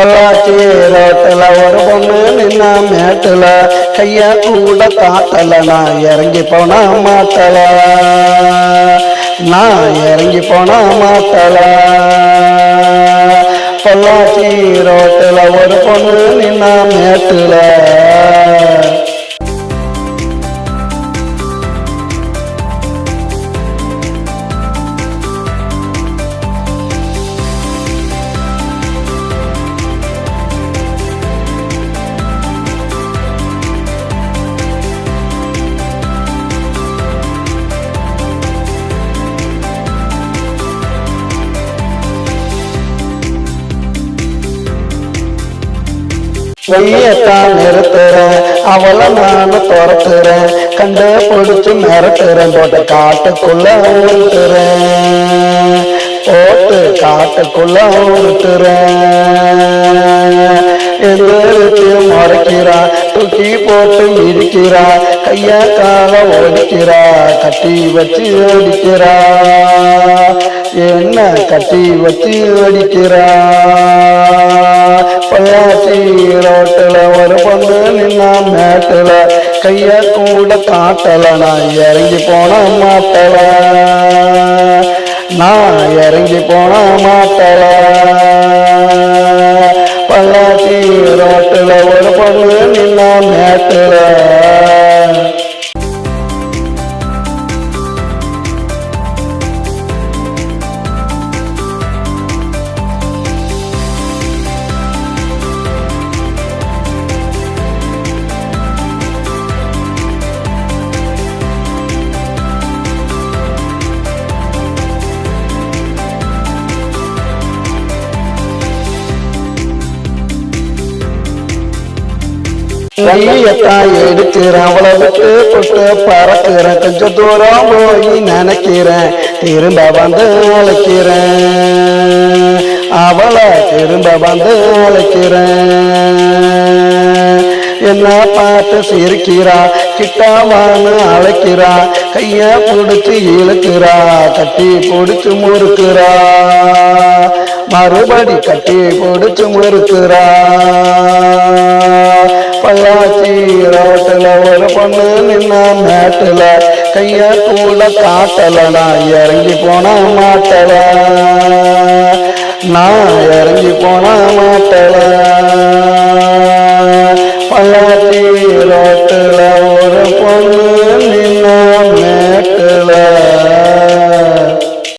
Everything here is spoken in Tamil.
பொள்ளாச்சி ரோட்டுல ஒரு பொண்ணு நின்னா மேட்டுல கைய கூட காட்டல நான் இறங்கி போன மாட்டல நான் இறங்கி போன மாட்டல பொள்ளாச்சி ரோட்டுல ஒரு பொண்ணு நின்னா மேட்டுல வெய்யத்தான் நிறுத்துறேன் அவளை நானும் துரத்துறேன் கண்டு பிடிச்சு மிரட்டுறேன் போட்டு காட்டுக்குள்ள உருட்டுறேன் போட்டு காட்டுக்குள்ள உருட்டுறேன் எதிர்த்து முறைக்கிறா தூக்கி போட்டு மிதிக்கிறா கைய கால ஒடிக்கிறா கட்டி வச்சு அடிக்கிறா என்ன கட்டி வச்சு அடிக்கிறா பொள்ளாச்சி ரோட்டுல ஒரு பொண்ணு நின்னா மேட்டுல கைய கூட காட்டல நான் இறங்கி போன மாட்டல நான் இறங்கி போன மாட்டல பொள்ளாச்சி ரோட்டுல ஒரு பொண்ணு நின்னா மேட்டுல கையத்தான் எடுக்கிறேன் அவளை விட்டு போட்டு பறக்கிறேன் கொஞ்சம் தூரம் போய் நினைக்கிறேன் திரும்ப வந்து அழைக்கிறேன் அவளை திரும்ப வந்து அழைக்கிறேன் என்ன பார்த்து சிரிக்கிறா கிட்டாவான்னு அழைக்கிறா கைய பிடிச்சு இழுக்கிறா கட்டி பிடிச்சு முறுக்கிறா மறுபடி கட்டி பிடிச்சு முறுக்கிறா பொள்ளாச்சி ரோட்டுல ஒரு பொண்ணு நின்னா மேட்டுல கைய கூட காட்டல நான் இறங்கி போன மாட்டல நான் இறங்கி போன மாட்டல